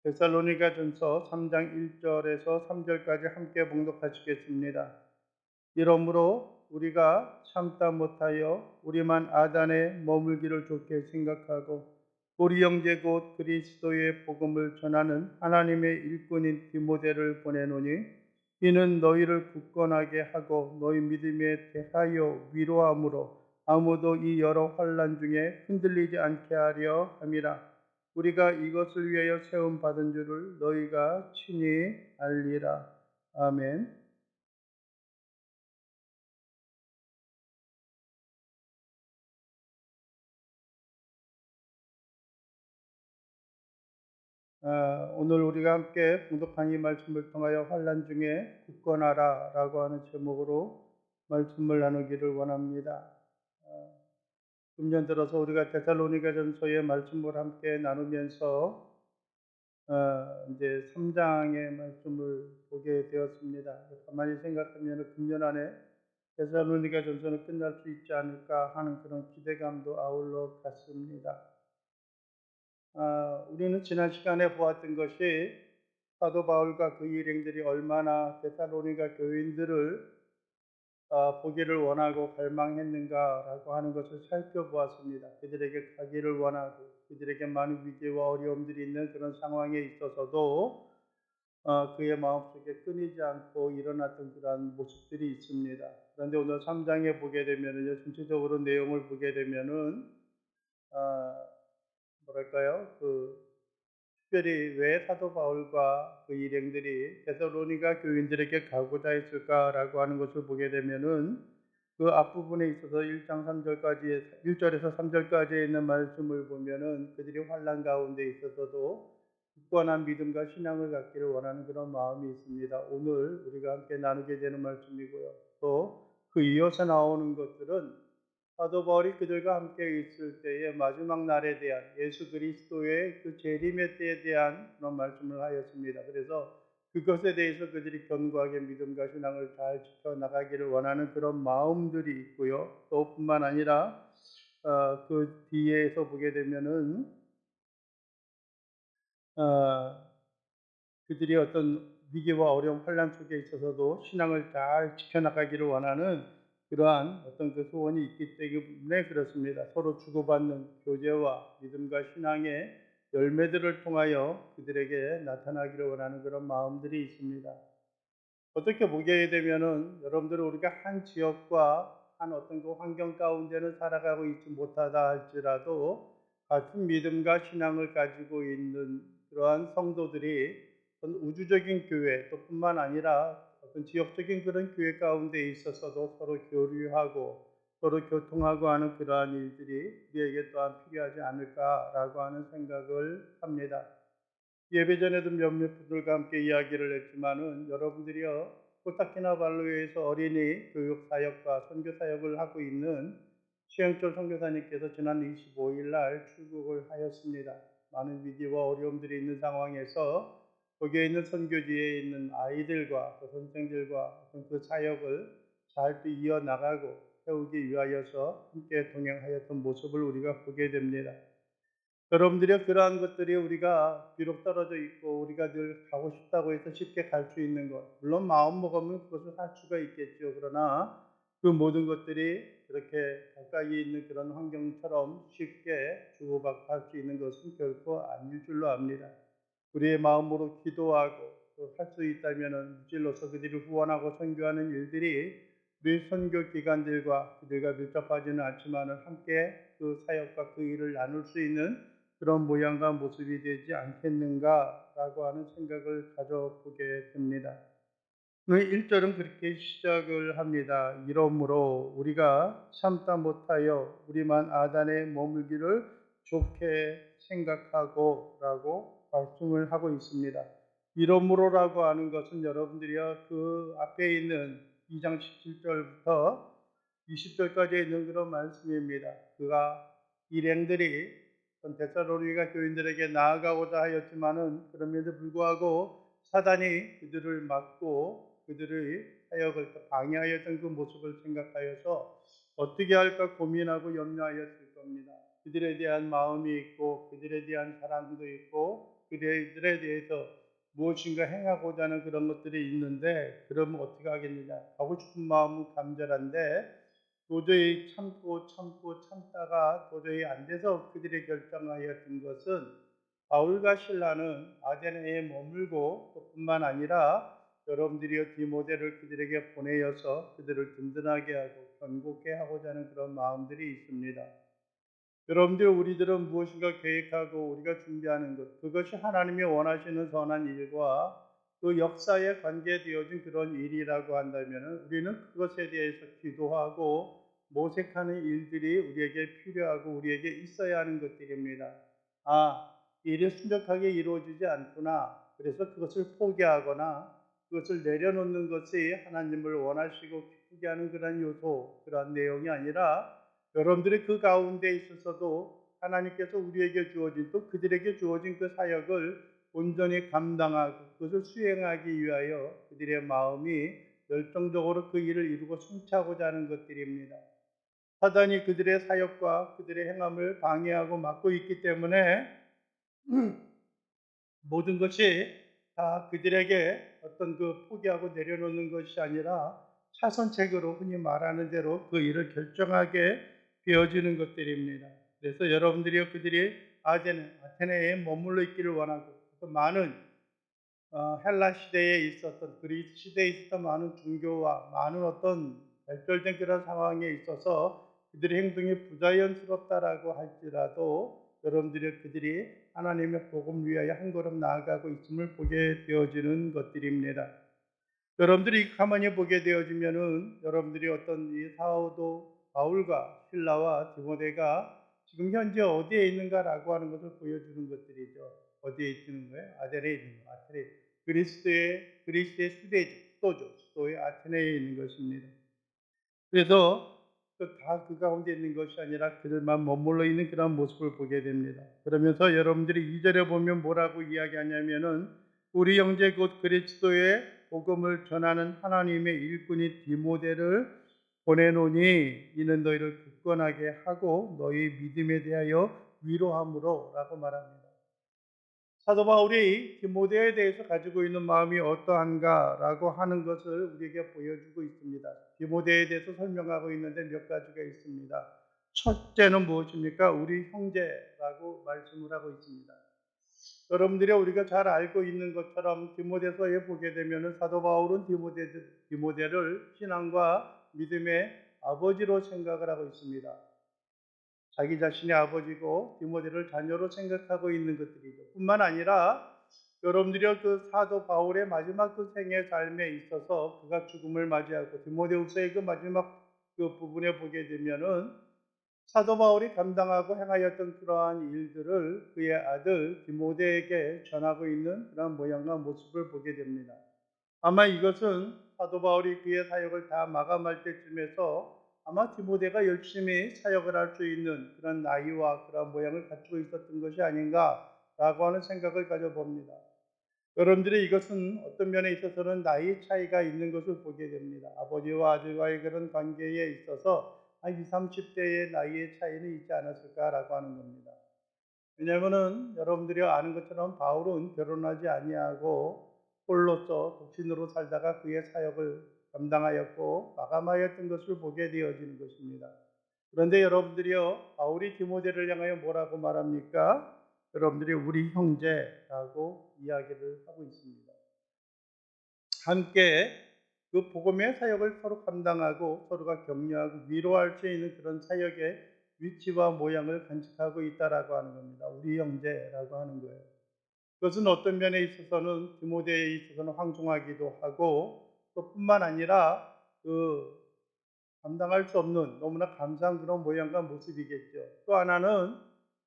데살로니가전서 3장 1절에서 3절까지 함께 봉독하시겠습니다. 이러므로 우리가 참다 못하여 우리만 아단에 머물기를 좋게 생각하고 우리 형제 곧 그리스도의 복음을 전하는 하나님의 일꾼인 디모데를 보내노니 이는 너희를 굳건하게 하고 너희 믿음에 대하여 위로함으로 아무도 이 여러 환난 중에 흔들리지 않게 하려 함이라. 우리가 이것을 위하여 세움 받은 줄을 너희가 친히 알리라. 아멘. 오늘 우리가 함께 봉독한 이 말씀을 통하여 환난 중에 굳건하라 라고 하는 제목으로 말씀을 나누기를 원합니다. 금년 들어서 우리가 데살로니가전서의 말씀을 함께 나누면서 이제 3장의 말씀을 보게 되었습니다. 가만히 생각하면 금년 안에 데살로니가전서는 끝날 수 있지 않을까 하는 그런 기대감도 아울러 갔습니다. 우리는 지난 시간에 보았던 것이 사도 바울과 그 일행들이 얼마나 데살로니가 교인들을 보기를 원하고 갈망했는가라고 하는 것을 살펴보았습니다. 그들에게 가기를 원하고 그들에게 많은 위기와 어려움들이 있는 그런 상황에 있어서도 그의 마음속에 끊이지 않고 일어났던 그러한 모습들이 있습니다. 그런데 오늘 3장에 보게 되면은요, 전체적으로 내용을 보게 되면은 뭐랄까요? 특별히 왜 사도 바울과 그 일행들이 데살로니가 교인들에게 가고자 했을까라고 하는 것을 보게 되면은 그 앞부분에 있어서 1장 3절까지 1절에서 3절까지에 있는 말씀을 보면은 그들이 환난 가운데 있어서도 굳건한 믿음과 신앙을 갖기를 원하는 그런 마음이 있습니다. 오늘 우리가 함께 나누게 되는 말씀이고요. 또 그 이어서 나오는 것들은 사도 바울이 그들과 함께 있을 때의 마지막 날에 대한 예수 그리스도의 그 재림의 때에 대한 그런 말씀을 하였습니다. 그래서 그것에 대해서 그들이 견고하게 믿음과 신앙을 잘 지켜나가기를 원하는 그런 마음들이 있고요. 또 뿐만 아니라 그 뒤에서 보게 되면은 어, 그들이 어떤 위기와 어려움, 환란 속에 있어서도 신앙을 잘 지켜나가기를 원하는 그러한 어떤 그 소원이 있기 때문에 그렇습니다. 서로 주고받는 교제와 믿음과 신앙의 열매들을 통하여 그들에게 나타나기를 원하는 그런 마음들이 있습니다. 어떻게 보게 되면은 여러분들 우리가 한 지역과 한 어떤 그 환경 가운데는 살아가고 있지 못하다 할지라도 같은 믿음과 신앙을 가지고 있는 그러한 성도들이 어떤 우주적인 교회 또 뿐만 아니라 어떤 지역적인 그런 교회 가운데 있어서도 서로 교류하고 서로 교통하고 하는 그러한 일들이 우리에게 또한 필요하지 않을까라고 하는 생각을 합니다. 예배 전에도 몇몇 분들과 함께 이야기를 했지만은 여러분들이요 코타키나발루에서 어린이 교육 사역과 선교 사역을 하고 있는 최영철 선교사님께서 지난 25일 날 출국을 하였습니다. 많은 위기와 어려움들이 있는 상황에서 거기에 있는 선교지에 있는 아이들과 또 선생들과 그 사역을 잘 또 이어나가고 세우기 위하여서 함께 동행하였던 모습을 우리가 보게 됩니다. 여러분들이 그러한 것들이 우리가 비록 떨어져 있고 우리가 늘 가고 싶다고 해서 쉽게 갈 수 있는 것, 물론 마음 먹으면 그것을 할 수가 있겠죠. 그러나 그 모든 것들이 그렇게 가까이 있는 그런 환경처럼 쉽게 주고받고 할 수 있는 것은 결코 아닐 줄로 압니다. 우리의 마음으로 기도하고 할 수 있다면 무찔러서 그들을 후원하고 선교하는 일들이 우리 선교 기관들과 그들과 밀접하지는 않지만 함께 그 사역과 그 일을 나눌 수 있는 그런 모양과 모습이 되지 않겠는가라고 하는 생각을 가져보게 됩니다. 1절은 그렇게 시작을 합니다. 이러므로 우리가 참다 못하여 우리만 아단에 머물기를 좋게 생각하고 라고 말씀을 하고 있습니다. 이러므로라고 하는 것은 여러분들이요 그 앞에 있는 2장 17절부터 20절까지 있는 그런 말씀입니다. 그가 일행들이 데살로니가 교인들에게 나아가고자 하였지만은 그럼에도 불구하고 사단이 그들을 막고 그들의 사역을 방해하였던 그 모습을 생각하여서 어떻게 할까 고민하고 염려하였을 겁니다. 그들에 대한 마음이 있고 그들에 대한 사랑도 있고 그들에 대해서 무엇인가 행하고자 하는 그런 것들이 있는데 그러면 어떻게 하겠느냐. 하고 싶은 마음은 간절한데 도저히 참고 참다가 도저히 안 돼서 그들이 결정하였던 것은 바울과 실라는 아테네에 머물고 그뿐만 아니라 여러분들이 디모데를 그들에게 보내어서 그들을 든든하게 하고 견고케 하고자 하는 그런 마음들이 있습니다. 여러분들 우리들은 무엇인가 계획하고 우리가 준비하는 것 그것이 하나님이 원하시는 선한 일과 그 역사에 관계되어진 그런 일이라고 한다면 우리는 그것에 대해서 기도하고 모색하는 일들이 우리에게 필요하고 우리에게 있어야 하는 것들입니다. 일이 순적하게 이루어지지 않구나. 그래서 그것을 포기하거나 그것을 내려놓는 것이 하나님을 원하시고 기쁘게 하는 그런 요소, 그런 내용이 아니라 여러분들이 그 가운데 있어서도 하나님께서 우리에게 주어진 또 그들에게 주어진 그 사역을 온전히 감당하고 그것을 수행하기 위하여 그들의 마음이 열정적으로 그 일을 이루고 성취하고자 하는 것들입니다. 사단이 그들의 사역과 그들의 행함을 방해하고 막고 있기 때문에 모든 것이 다 그들에게 어떤 그 포기하고 내려놓는 것이 아니라 차선책으로 흔히 말하는 대로 그 일을 결정하게 되어지는 것들입니다. 그래서 여러분들이 그들이 아테네에 머물러 있기를 원하고 또 많은 헬라 시대에 있었던 그리스 시대에 있었던 많은 종교와 많은 어떤 발달된 그런 상황에 있어서 그들의 행동이 부자연스럽다라고 할지라도 여러분들이 그들이 하나님의 복음을 위하여 한 걸음 나아가고 있음을 보게 되어지는 것들입니다. 여러분들이 가만히 보게 되어지면은 여러분들이 어떤 이 사도 바울과 실라와 디모데가 지금 현재 어디에 있는가라고 하는 것을 보여주는 것들이죠. 어디에 있는 거예요? 아테네에 있는 거예요. 아테네. 그리스의 수도의 아테네에 있는 것입니다. 그래서 다 그 가운데 있는 것이 아니라 그들만 머물러 있는 그런 모습을 보게 됩니다. 그러면서 여러분들이 2절에 보면 뭐라고 이야기하냐면은 우리 형제 곧 그리스도의 복음을 전하는 하나님의 일꾼이 디모데를 보내노니 이는 너희를 굳건하게 하고 너희 믿음에 대하여 위로함으로 라고 말합니다. 사도 바울이 디모데에 대해서 가지고 있는 마음이 어떠한가라고 하는 것을 우리에게 보여주고 있습니다. 디모데에 대해서 설명하고 있는데 몇 가지가 있습니다. 첫째는 무엇입니까? 우리 형제라고 말씀을 하고 있습니다. 여러분들이 우리가 잘 알고 있는 것처럼 디모데서에 보게 되면 사도 바울은 디모데를 신앙과 믿음의 아버지로 생각을 하고 있습니다. 자기 자신의 아버지고 디모데를 자녀로 생각하고 있는 것들이죠. 뿐만 아니라 여러분들이 그 사도 바울의 마지막 그 생애 삶에 있어서 그가 죽음을 맞이하고 디모데후서의 그 마지막 그 부분에 보게 되면은 사도 바울이 감당하고 행하였던 그러한 일들을 그의 아들 디모데에게 전하고 있는 그런 모양과 모습을 보게 됩니다. 아마 이것은 사도 바울이 그의 사역을 다 마감할 때쯤에서 아마 디모데가 열심히 사역을 할 수 있는 그런 나이와 그런 모양을 갖추고 있었던 것이 아닌가라고 하는 생각을 가져봅니다. 여러분들이 이것은 어떤 면에 있어서는 나이 차이가 있는 것을 보게 됩니다. 아버지와 아들과의 그런 관계에 있어서 한 20, 30대의 나이의 차이는 있지 않았을까라고 하는 겁니다. 왜냐하면은 여러분들이 아는 것처럼 바울은 결혼하지 아니하고 홀로서 독신으로 살다가 그의 사역을 감당하였고 마감하였던 것을 보게 되어지는 것입니다. 그런데 여러분들이요, 바울이 디모데를 향하여 뭐라고 말합니까? 여러분들이 우리 형제라고 이야기를 하고 있습니다. 함께 그 복음의 사역을 서로 감당하고 서로가 격려하고 위로할 수 있는 그런 사역의 위치와 모양을 간직하고 있다라고 하는 겁니다. 우리 형제라고 하는 거예요. 그것은 어떤 면에 있어서는 디모데에 있어서는 황송하기도 하고 또 뿐만 아니라 그 감당할 수 없는 너무나 감사한 그런 모양과 모습이겠죠. 또 하나는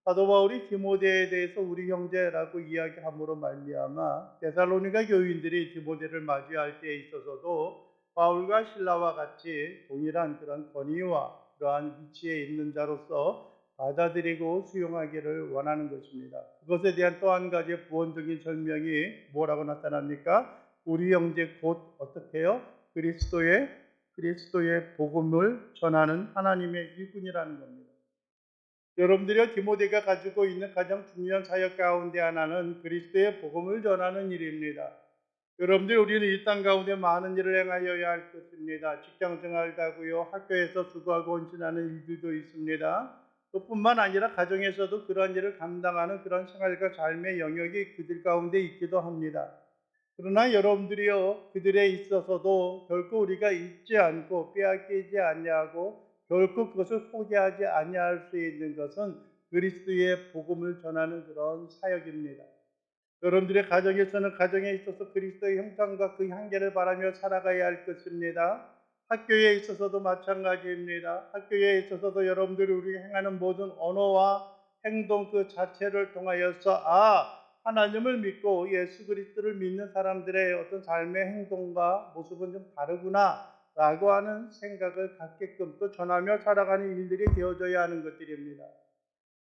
사도 바울이 디모데에 대해서 우리 형제라고 이야기함으로 말미암아 데살로니가 교인들이 디모데를 맞이할 때에 있어서도 바울과 실라와 같이 동일한 그런 권위와 그러한 위치에 있는 자로서 받아들이고 수용하기를 원하는 것입니다. 그것에 대한 또 한 가지의 부원적인 설명이 뭐라고 나타납니까? 우리 형제 곧 어떻게 해요? 그리스도의 복음을 전하는 하나님의 일꾼이라는 겁니다. 여러분들이 디모데가 가지고 있는 가장 중요한 사역 가운데 하나는 그리스도의 복음을 전하는 일입니다. 여러분들 우리는 이 땅 가운데 많은 일을 행하여야 할 것입니다. 직장 생활도 하고요. 학교에서 수고하고 헌신하는 일들도 있습니다. 또 뿐만 아니라 가정에서도 그런 일을 감당하는 그런 생활과 삶의 영역이 그들 가운데 있기도 합니다. 그러나 여러분들이요, 그들에 있어서도 결코 우리가 잊지 않고 빼앗기지 아니하고 결코 그것을 포기하지 아니할 수 있는 것은 그리스도의 복음을 전하는 그런 사역입니다. 여러분들의 가정에서는 가정에 있어서 그리스도의 형상과 그 향기를 바라며 살아가야 할 것입니다. 학교에 있어서도 마찬가지입니다. 학교에 있어서도 여러분들이 우리가 행하는 모든 언어와 행동 그 자체를 통하여서 하나님을 믿고 예수 그리스도를 믿는 사람들의 어떤 삶의 행동과 모습은 좀 다르구나 라고 하는 생각을 갖게끔 또 전하며 살아가는 일들이 되어져야 하는 것들입니다.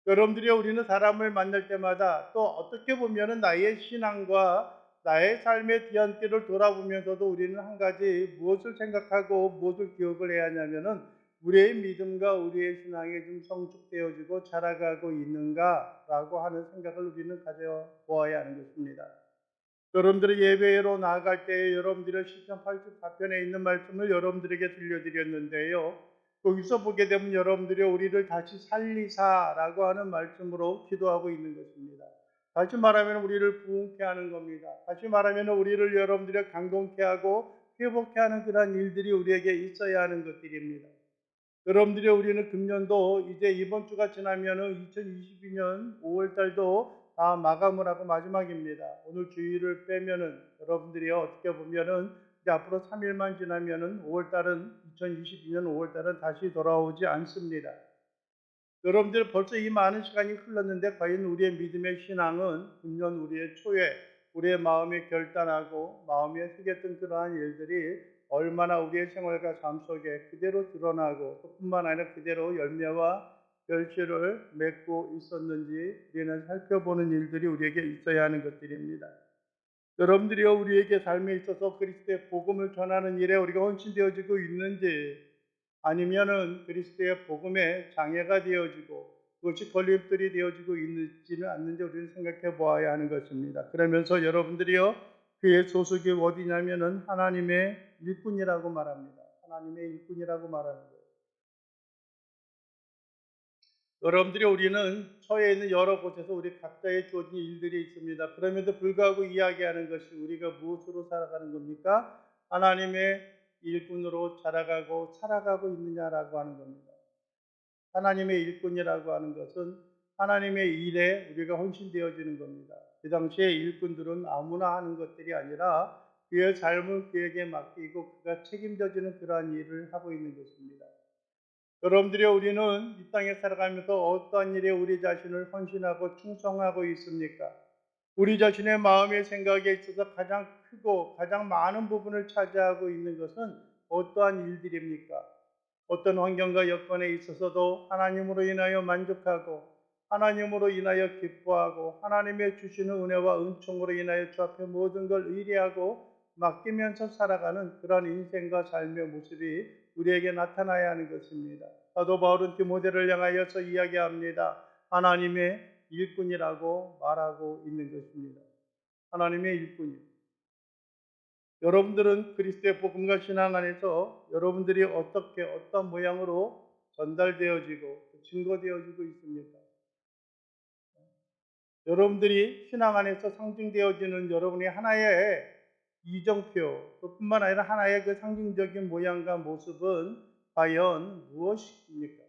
여러분들이 우리는 사람을 만날 때마다 또 어떻게 보면은 나의 신앙과 나의 삶의 뒤안길을 돌아보면서도 우리는 한 가지 무엇을 생각하고 무엇을 기억을 해야 하냐면은 우리의 믿음과 우리의 신앙이 좀 성숙되어지고 자라가고 있는가라고 하는 생각을 우리는 가져보아야 하는 것입니다. 여러분들의 예배로 나아갈 때에 여러분들의 시편 84편에 있는 말씀을 여러분들에게 들려드렸는데요. 거기서 보게 되면 여러분들이 우리를 다시 살리사라고 하는 말씀으로 기도하고 있는 것입니다. 다시 말하면 우리를 부흥케 하는 겁니다. 다시 말하면 우리를 여러분들이 강동케 하고 회복케 하는 그러한 일들이 우리에게 있어야 하는 것들입니다. 여러분들이 우리는 금년도 이제 이번 주가 지나면은 2022년 5월 달도 다 마감을 하고 마지막입니다. 오늘 주일을 빼면은 여러분들이 어떻게 보면은 이제 앞으로 3일만 지나면은 5월 달은 2022년 5월 달은 다시 돌아오지 않습니다. 여러분들 벌써 이 많은 시간이 흘렀는데 과연 우리의 믿음의 신앙은 금년 우리의 초에 우리의 마음에 결단하고 마음에 새겼던 그러한 일들이 얼마나 우리의 생활과 삶 속에 그대로 드러나고 또 뿐만 아니라 그대로 열매와 결실을 맺고 있었는지 우리는 살펴보는 일들이 우리에게 있어야 하는 것들입니다. 여러분들이요 우리에게 삶에 있어서 그리스도의 복음을 전하는 일에 우리가 헌신되어지고 있는지 아니면은 그리스도의 복음에 장애가 되어지고 그것이 걸림돌이 되어지고 있는지는 않는지 우리는 생각해 보아야 하는 것입니다. 그러면서 여러분들이요 그의 소속이 어디냐면은 하나님의 일꾼이라고 말합니다. 하나님의 일꾼이라고 말하는 거예요. 여러분들이 우리는 처해 있는 여러 곳에서 우리 각자의 주어진 일들이 있습니다. 그럼에도 불구하고 이야기하는 것이 우리가 무엇으로 살아가는 겁니까? 하나님의 일꾼으로 자라가고 살아가고 있느냐라고 하는 겁니다. 하나님의 일꾼이라고 하는 것은 하나님의 일에 우리가 헌신되어지는 겁니다. 그 당시에 일꾼들은 아무나 하는 것들이 아니라 그의 삶을 그에게 맡기고 그가 책임져지는 그러한 일을 하고 있는 것입니다. 여러분들이 우리는 이 땅에 살아가면서 어떠한 일에 우리 자신을 헌신하고 충성하고 있습니까? 우리 자신의 마음의 생각에 있어서 가장 크고 가장 많은 부분을 차지하고 있는 것은 어떠한 일들입니까? 어떤 환경과 여건에 있어서도 하나님으로 인하여 만족하고 하나님으로 인하여 기뻐하고 하나님의 주시는 은혜와 은총으로 인하여 주 앞에 모든 걸 의뢰하고 맡기면서 살아가는 그런 인생과 삶의 모습이 우리에게 나타나야 하는 것입니다. 사도 바울은 디모데를 향하여서 이야기합니다. 하나님의 일꾼이라고 말하고 있는 것입니다. 하나님의 일꾼이. 여러분들은 그리스도의 복음과 신앙 안에서 여러분들이 어떻게 어떤 모양으로 전달되어지고 증거되어지고 있습니까? 여러분들이 신앙 안에서 상징되어지는 여러분의 하나의 이정표, 뿐만 아니라 하나의 그 상징적인 모양과 모습은 과연 무엇입니까?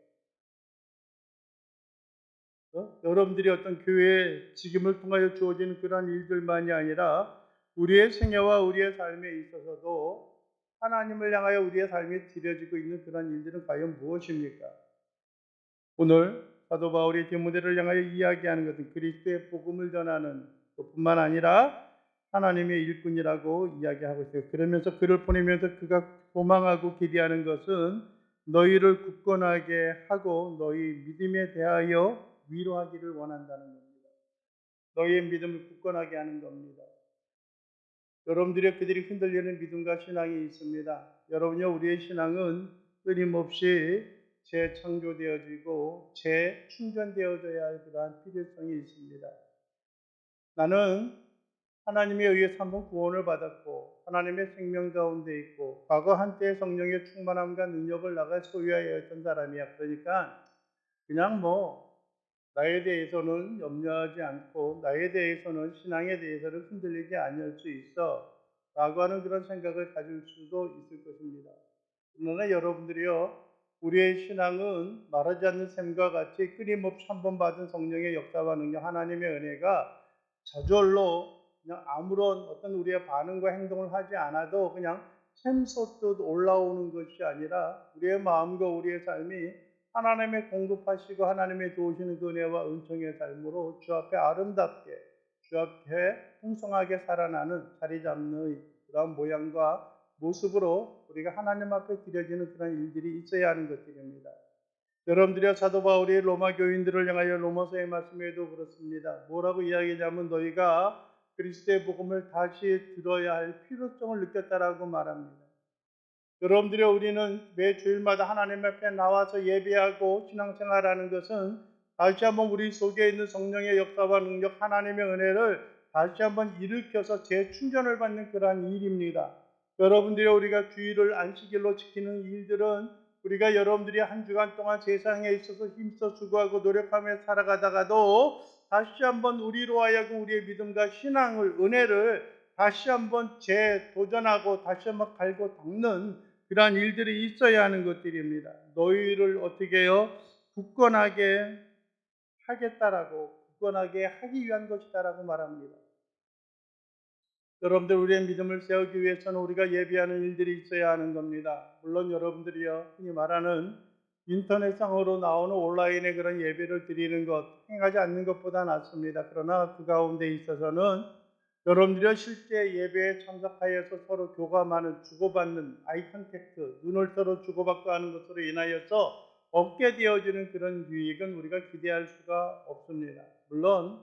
여러분들이 어떤 교회의 직임을 통하여 주어지는 그러한 일들만이 아니라 우리의 생애와 우리의 삶에 있어서도 하나님을 향하여 우리의 삶이 드려지고 있는 그런 일들은 과연 무엇입니까? 오늘 사도 바울이 디모데를 향하여 이야기하는 것은 그리스도의 복음을 전하는 것뿐만 아니라 하나님의 일꾼이라고 이야기하고 있어요. 그러면서 그를 보내면서 그가 소망하고 기대하는 것은 너희를 굳건하게 하고 너희 믿음에 대하여 위로하기를 원한다는 겁니다. 너희의 믿음을 굳건하게 하는 겁니다. 여러분들의 그들이 흔들리는 믿음과 신앙이 있습니다. 여러분요, 우리의 신앙은 끊임없이 재창조되어지고 재충전되어져야 할 그러한 필요성이 있습니다. 나는 하나님에 의해서 한번 구원을 받았고 하나님의 생명 가운데 있고 과거 한때의 성령의 충만함과 능력을 나가 소유하여 했던 사람이야. 그러니까 그냥 나에 대해서는 염려하지 않고 나에 대해서는 신앙에 대해서는 흔들리지 않을 수 있어 라고 하는 그런 생각을 가질 수도 있을 것입니다. 그러나 여러분들이요, 우리의 신앙은 말하지 않는 셈과 같이 끊임없이 한 번 받은 성령의 역사와 능력, 하나님의 은혜가 저절로 그냥 아무런 어떤 우리의 반응과 행동을 하지 않아도 그냥 샘솟듯 올라오는 것이 아니라 우리의 마음과 우리의 삶이 하나님의 공급하시고 하나님의 도우시는 그 은혜와 은총의 삶으로 주 앞에 아름답게, 주 앞에 풍성하게 살아나는 자리 잡는 그런 모양과 모습으로 우리가 하나님 앞에 드려지는 그런 일들이 있어야 하는 것들입니다. 여러분들이야 사도 바울이 로마 교인들을 향하여 로마서의 말씀에도 그렇습니다. 뭐라고 이야기하냐면 너희가 그리스도의 복음을 다시 들어야 할 필요성을 느꼈다라고 말합니다. 여러분들이 우리는 매 주일마다 하나님 앞에 나와서 예배하고 신앙생활하는 것은 다시 한번 우리 속에 있는 성령의 역사와 능력, 하나님의 은혜를 다시 한번 일으켜서 재충전을 받는 그러한 일입니다. 여러분들이 우리가 주일을 안식일로 지키는 일들은 우리가 여러분들이 한 주간 동안 세상에 있어서 힘써 수고하고 노력하며 살아가다가도 다시 한번 우리로 하여금 우리의 믿음과 신앙을, 은혜를 다시 한번 재도전하고 다시 한번 갈고 닦는 그러한 일들이 있어야 하는 것들입니다. 너희를 어떻게 해요? 굳건하게 하겠다라고, 굳건하게 하기 위한 것이다라고 말합니다. 여러분들 우리의 믿음을 세우기 위해서는 우리가 예비하는 일들이 있어야 하는 겁니다. 물론 여러분들이요, 흔히 말하는 인터넷상으로 나오는 온라인의 그런 예배를 드리는 것, 행하지 않는 것보다 낫습니다. 그러나 그 가운데 있어서는 여러분들이 실제 예배에 참석하여서 서로 교감하는, 주고받는 아이 컨택트, 눈을 서로 주고받고 하는 것으로 인하여서 얻게 되어지는 그런 유익은 우리가 기대할 수가 없습니다. 물론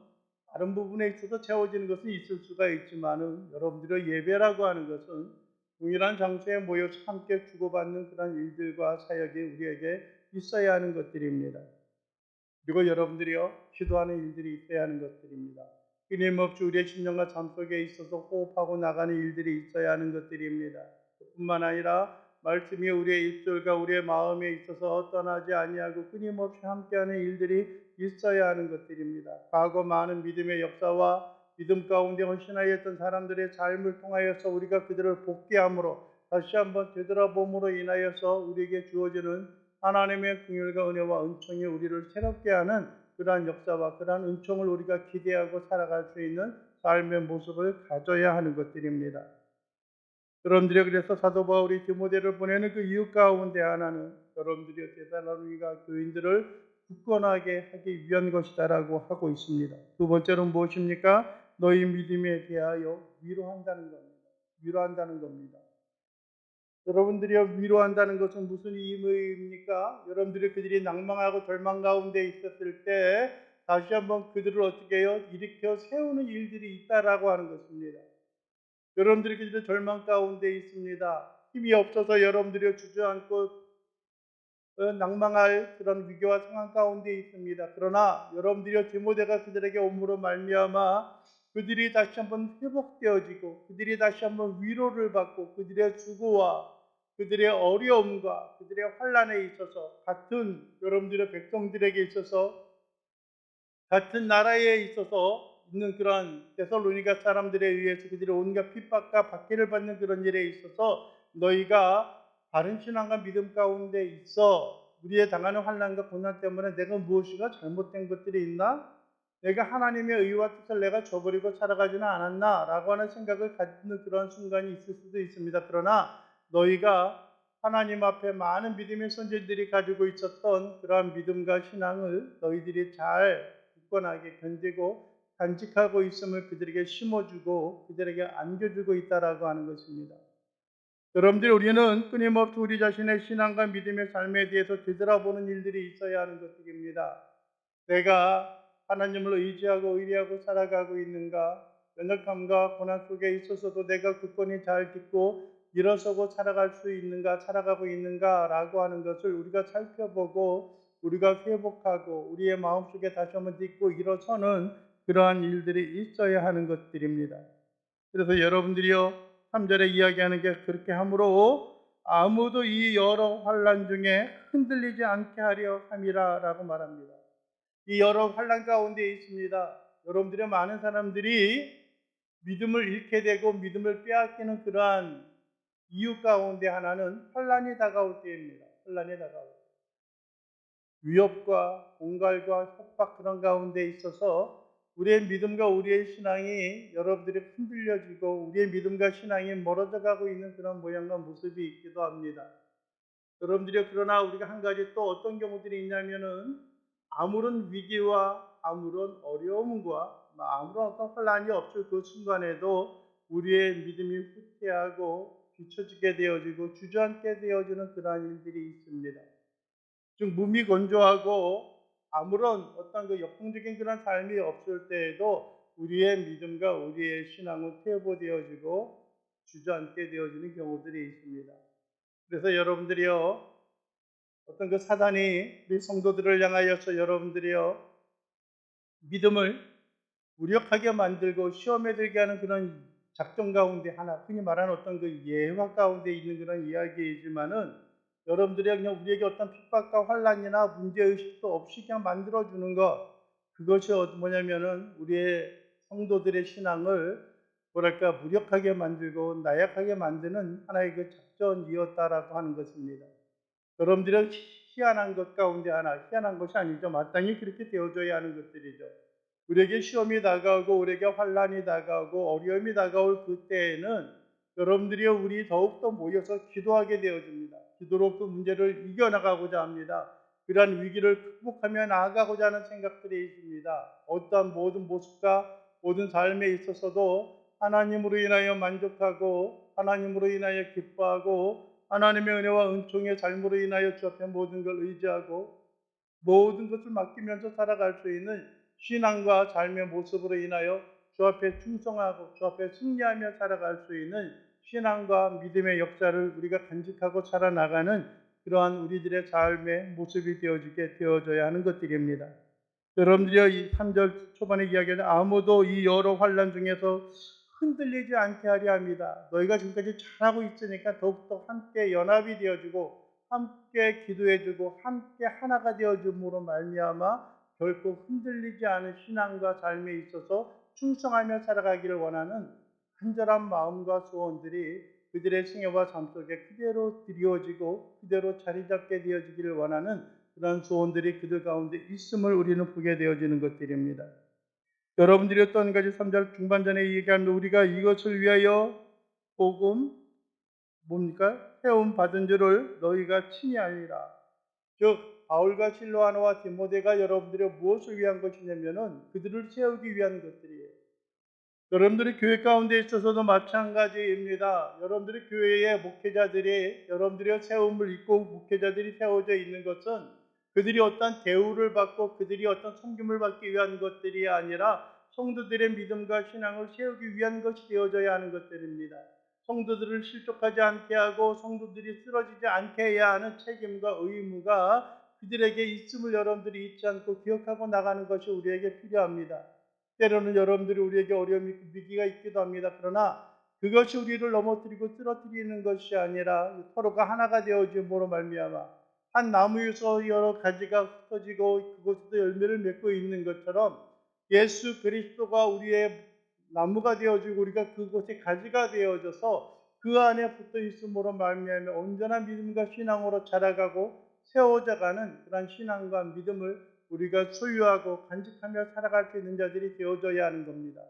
다른 부분에 있어서 채워지는 것은 있을 수가 있지만은 여러분들의 예배라고 하는 것은 동일한 장소에 모여서 함께 주고받는 그런 일들과 사역이 우리에게 있어야 하는 것들입니다. 그리고 여러분들이요, 기도하는 일들이 있어야 하는 것들입니다. 끊임없이 우리의 심령과 삶 속에 있어서 호흡하고 나가는 일들이 있어야 하는 것들입니다. 뿐만 아니라 말씀이 우리의 입술과 우리의 마음에 있어서 떠나지 아니하고 끊임없이 함께하는 일들이 있어야 하는 것들입니다. 과거 많은 믿음의 역사와 믿음 가운데 헌신하였던 사람들의 삶을 통하여서 우리가 그들을 복귀함으로 다시 한번 되돌아봄으로 인하여서 우리에게 주어지는 하나님의 긍휼과 은혜와 은총이 우리를 새롭게 하는 그러한 역사와 그러한 은총을 우리가 기대하고 살아갈 수 있는 삶의 모습을 가져야 하는 것들입니다. 여러분들이 그래서 사도 바울이 디모데를 보내는 그 이유 가운데 하나는 여러분들이 데살로니가 교인들을 굳건하게 하기 위한 것이다라고 하고 있습니다. 두 번째로는 무엇입니까? 너희 믿음에 대하여 위로한다는 겁니다. 위로한다는 겁니다. 여러분들이 위로한다는 것은 무슨 의미입니까? 여러분들이 그들이 낭망하고 절망 가운데 있었을 때 다시 한번 그들을 어떻게 해요? 일으켜 세우는 일들이 있다라고 하는 것입니다. 여러분들이 그들의 절망 가운데 있습니다. 힘이 없어서 여러분들이 주저앉고 낭망할 그런 위기와 상황 가운데 있습니다. 그러나 여러분들이 디모데가 그들에게 온므로 말미암아 그들이 다시 한번 회복되어지고 그들이 다시 한번 위로를 받고 그들의 수고와 그들의 어려움과 그들의 환난에 있어서 같은 여러분들의 백성들에게 있어서 같은 나라에 있어서 있는 그런 데살로니가 사람들에 의해서 그들이 온갖 핍박과 박해를 받는 그런 일에 있어서 너희가 바른 신앙과 믿음 가운데 있어 우리의 당하는 환난과 고난 때문에 내가 무엇인가 잘못된 것들이 있나? 내가 하나님의 의와 뜻을 내가 저버리고 살아가지는 않았나? 라고 하는 생각을 갖는 그런 순간이 있을 수도 있습니다. 그러나 너희가 하나님 앞에 많은 믿음의 선진들이 가지고 있었던 그러한 믿음과 신앙을 너희들이 잘 굳건하게 견디고 간직하고 있음을 그들에게 심어주고 그들에게 안겨주고 있다라고 하는 것입니다. 여러분들 우리는 끊임없이 우리 자신의 신앙과 믿음의 삶에 대해서 되돌아보는 일들이 있어야 하는 것들입니다. 내가 하나님을 의지하고 의리하고 살아가고 있는가? 연약함과 고난 속에 있어서도 내가 굳건히 잘 딛고 일어서고 살아갈 수 있는가, 살아가고 있는가라고 하는 것을 우리가 살펴보고 우리가 회복하고 우리의 마음속에 다시 한번 딛고 일어서는 그러한 일들이 있어야 하는 것들입니다. 그래서 여러분들이요, 3절에 이야기하는 게 그렇게 함으로 아무도 이 여러 환난 중에 흔들리지 않게 하려 함이라라고 말합니다. 이 여러 환난 가운데 있습니다. 여러분들의 많은 사람들이 믿음을 잃게 되고 믿음을 빼앗기는 그러한 이유 가운데 하나는 환난이 다가올 때입니다. 환난이 다가올 때. 위협과 공갈과 협박 그런 가운데 있어서 우리의 믿음과 우리의 신앙이 여러분들이 흔들려지고 우리의 믿음과 신앙이 멀어져 가고 있는 그런 모양과 모습이 있기도 합니다. 여러분들이 그러나 우리가 한 가지 또 어떤 경우들이 있냐면은 아무런 위기와 아무런 어려움과 아무런 어떤 혼란이 없을 그 순간에도 우리의 믿음이 후퇴하고 뒤처지게 되어지고 주저앉게 되어지는 그러한 일들이 있습니다. 즉 무미건조하고 아무런 어떤 그 역동적인 그런 삶이 없을 때에도 우리의 믿음과 우리의 신앙은 퇴보되어지고 주저앉게 되어지는 경우들이 있습니다. 그래서 여러분들이요, 어떤 그 사단이 우리 성도들을 향하여서 여러분들이요, 믿음을 무력하게 만들고 시험에 들게 하는 그런 작전 가운데 하나, 흔히 말하는 어떤 그 예화 가운데 있는 그런 이야기이지만은 여러분들이 그냥 우리에게 어떤 핍박과 환란이나 문제의식도 없이 그냥 만들어주는 것, 그것이 뭐냐면은 우리의 성도들의 신앙을 뭐랄까 무력하게 만들고 나약하게 만드는 하나의 그 작전이었다라고 하는 것입니다. 여러분들은 희한한 것 가운데 하나, 희한한 것이 아니죠. 마땅히 그렇게 되어져야 하는 것들이죠. 우리에게 시험이 다가오고 우리에게 환란이 다가오고 어려움이 다가올 그때에는 여러분들이 우리 더욱더 모여서 기도하게 되어집니다. 기도로 그 문제를 이겨나가고자 합니다. 그러한 위기를 극복하며 나아가고자 하는 생각들이 있습니다. 어떠한 모든 모습과 모든 삶에 있어서도 하나님으로 인하여 만족하고 하나님으로 인하여 기뻐하고 하나님의 은혜와 은총의 삶으로 인하여 주 앞에 모든 걸 의지하고 모든 것을 맡기면서 살아갈 수 있는 신앙과 삶의 모습으로 인하여 주 앞에 충성하고 주 앞에 승리하며 살아갈 수 있는 신앙과 믿음의 역사를 우리가 간직하고 살아나가는 그러한 우리들의 삶의 모습이 되어져야 하는 것들입니다. 여러분들이 이 3절 초반에 이야기하는 아무도 이 여러 환난 중에서 흔들리지 않게 하려 합니다. 너희가 지금까지 잘하고 있으니까 더욱더 함께 연합이 되어지고 함께 기도해주고 함께 하나가 되어줌으로 말미암아 결코 흔들리지 않은 신앙과 삶에 있어서 충성하며 살아가기를 원하는 간절한 마음과 소원들이 그들의 생애와 삶 속에 그대로 드리워지고 그대로 자리 잡게 되어지기를 원하는 그런 소원들이 그들 가운데 있음을 우리는 보게 되어지는 것들입니다. 여러분들이 어떤 가지 3절 중반전에 얘기한 우리가 이것을 위하여 복음 뭡니까? 세움 받은 줄을 너희가 친히 알리라. 즉 바울과 실로아노와 디모데가 여러분들의 무엇을 위한 것이냐면은 그들을 세우기 위한 것들이에요. 여러분들이 교회 가운데 있어서도 마찬가지입니다. 여러분들이 교회의 목회자들이 여러분들의 세움을 입고 목회자들이 세워져 있는 것은 그들이 어떤 대우를 받고 그들이 어떤 섬김을 받기 위한 것들이 아니라 성도들의 믿음과 신앙을 세우기 위한 것이 되어져야 하는 것들입니다. 성도들을 실족하지 않게 하고 성도들이 쓰러지지 않게 해야 하는 책임과 의무가 그들에게 있음을 여러분들이 잊지 않고 기억하고 나가는 것이 우리에게 필요합니다. 때로는 여러분들이 우리에게 어려움이 위기가 있기도 합니다. 그러나 그것이 우리를 넘어뜨리고 쓰러뜨리는 것이 아니라 서로가 하나가 되어짐으로 말미암아 한 나무에서 여러 가지가 흩어지고 그곳에서 열매를 맺고 있는 것처럼 예수 그리스도가 우리의 나무가 되어지고 우리가 그곳에 가지가 되어져서 그 안에 붙어 있음으로 말미암아 온전한 믿음과 신앙으로 자라가고 세워져가는 그런 신앙과 믿음을 우리가 소유하고 간직하며 살아갈 수 있는 자들이 되어져야 하는 겁니다.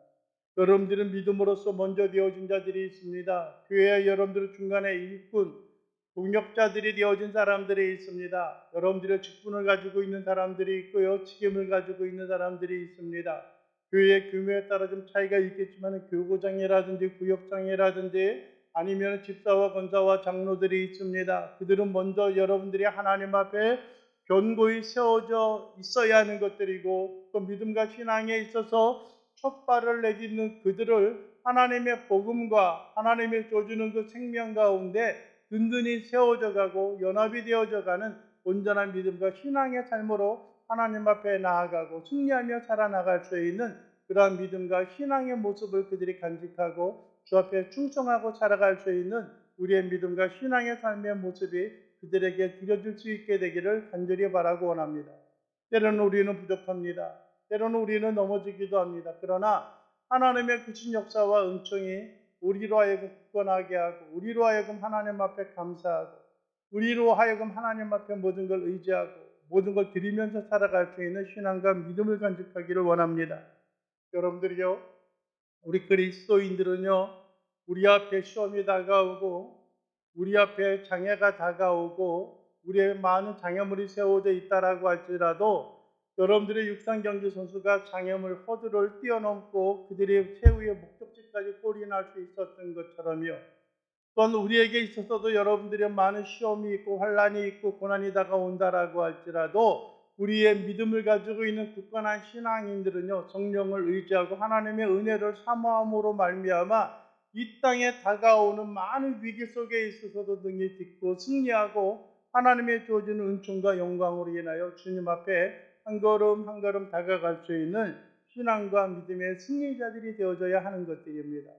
여러분들은 믿음으로써 먼저 되어진 자들이 있습니다. 교회에 여러분들 중간에 일꾼, 동역자들이 되어진 사람들이 있습니다. 여러분들의 직분을 가지고 있는 사람들이 있고요. 책임을 가지고 있는 사람들이 있습니다. 교회의 규모에 따라 좀 차이가 있겠지만 교구장이라든지 구역장이라든지 아니면 집사와 권사와 장로들이 있습니다. 그들은 먼저 여러분들이 하나님 앞에 견고히 세워져 있어야 하는 것들이고 또 믿음과 신앙에 있어서 첫 발을 내딛는 그들을 하나님의 복음과 하나님의 줘주는 그 생명 가운데 든든히 세워져 가고 연합이 되어져 가는 온전한 믿음과 신앙의 삶으로 하나님 앞에 나아가고 승리하며 살아나갈 수 있는 그러한 믿음과 신앙의 모습을 그들이 간직하고 주 앞에 충성하고 살아갈 수 있는 우리의 믿음과 신앙의 삶의 모습이 그들에게 드려질 수 있게 되기를 간절히 바라고 원합니다. 때로는 우리는 부족합니다. 때로는 우리는 넘어지기도 합니다. 그러나 하나님의 크신 역사와 은총이 우리로 하여금 굳건하게 하고 우리로 하여금 하나님 앞에 감사하고 우리로 하여금 하나님 앞에 모든 걸 의지하고 모든 걸 드리면서 살아갈 수 있는 신앙과 믿음을 간직하기를 원합니다. 여러분들이요, 우리 그리스도인들은요, 우리 앞에 시험이 다가오고 우리 앞에 장애가 다가오고 우리의 많은 장애물이 세워져 있다라고 할지라도 여러분들의 육상 경기 선수가 장애물 허들을 뛰어넘고 그들의 최후의 목적지까지 골인할 수 있었던 것처럼요. 또한 우리에게 있어서도 여러분들의 많은 시험이 있고 환란이 있고 고난이 다가온다라고 할지라도 우리의 믿음을 가지고 있는 굳건한 신앙인들은요, 성령을 의지하고 하나님의 은혜를 사모함으로 말미암아 이 땅에 다가오는 많은 위기 속에 있어서도 능히 딛고 승리하고 하나님의 주어지는 은총과 영광으로 인하여 주님 앞에 한 걸음 한 걸음 다가갈 수 있는 신앙과 믿음의 승리자들이 되어져야 하는 것들입니다.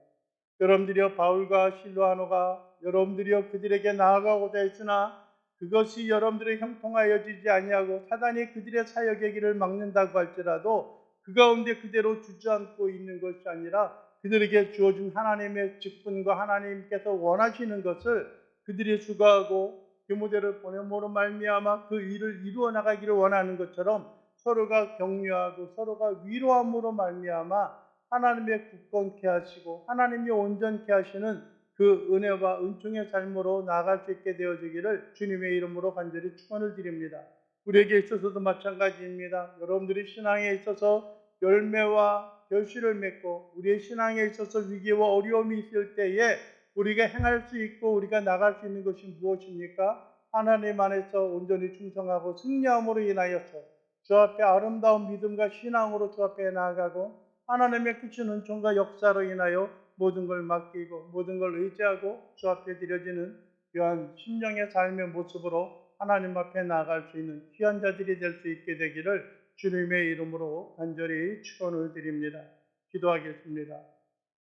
여러분들이여, 바울과 실로아노가 여러분들이여 그들에게 나아가고자 했으나 그것이 여러분들의 형통하여지지 아니하고 사단이 그들의 사역의 길을 막는다고 할지라도 그 가운데 그대로 주저앉고 있는 것이 아니라 그들에게 주어진 하나님의 직분과 하나님께서 원하시는 것을 그들이 수고하고 디모데를 보냄으로 말미암아 그 일을 이루어 나가기를 원하는 것처럼 서로가 격려하고 서로가 위로함으로 말미암아 하나님의 굳건케 하시고 하나님이 온전케 하시는 그 은혜와 은총의 삶으로 나아갈 수 있게 되어지기를 주님의 이름으로 간절히 축원을 드립니다. 우리에게 있어서도 마찬가지입니다. 여러분들이 신앙에 있어서 열매와 결실을 맺고 우리의 신앙에 있어서 위기와 어려움이 있을 때에 우리가 행할 수 있고 우리가 나갈 수 있는 것이 무엇입니까? 하나님 안에서 온전히 충성하고 승리함으로 인하여서 주 앞에 아름다운 믿음과 신앙으로 주 앞에 나아가고 하나님의 크신 은총과 역사로 인하여 모든 걸 맡기고 모든 걸 의지하고 주 앞에 드려지는 귀한 심령의 삶의 모습으로 하나님 앞에 나아갈 수 있는 귀한 자들이 될 수 있게 되기를 주님의 이름으로 간절히 축원을 드립니다. 기도하겠습니다.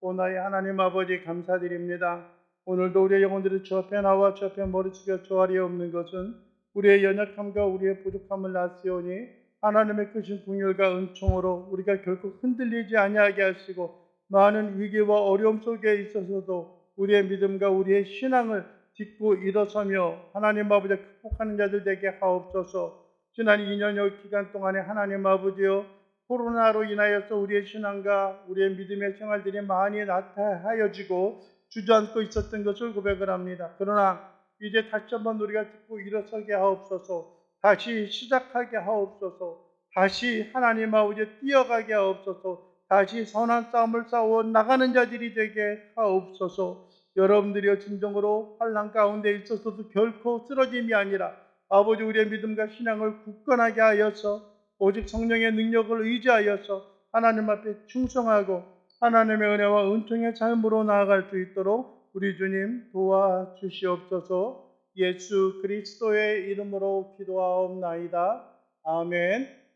오나의 하나님 아버지, 감사드립니다. 오늘도 우리의 영혼들이 주 앞에 나와 주 앞에 머리 숙여 조아리 없는 것은 우리의 연약함과 우리의 부족함을 아시오니 하나님의 크신 긍휼과 은총으로 우리가 결코 흔들리지 아니하게 하시고 많은 위기와 어려움 속에 있어서도 우리의 믿음과 우리의 신앙을 딛고 일어서며 하나님 아버지 극복하는 자들 되게 하옵소서. 지난 2년여 기간 동안에 하나님 아버지여 코로나로 인하여서 우리의 신앙과 우리의 믿음의 생활들이 많이 나타하여지고 주저앉고 있었던 것을 고백을 합니다. 그러나 이제 다시 한번 우리가 딛고 일어서게 하옵소서. 다시 시작하게 하옵소서. 다시 하나님 아버지 뛰어가게 하옵소서. 다시 선한 싸움을 싸워 나가는 자들이 되게 하옵소서. 여러분들이여 진정으로 환난 가운데 있어서도 결코 쓰러짐이 아니라 아버지 우리의 믿음과 신앙을 굳건하게 하여서 오직 성령의 능력을 의지하여서 하나님 앞에 충성하고 하나님의 은혜와 은총의 삶으로 나아갈 수 있도록 우리 주님 도와주시옵소서. 예수 그리스도의 이름으로 기도하옵나이다. 아멘.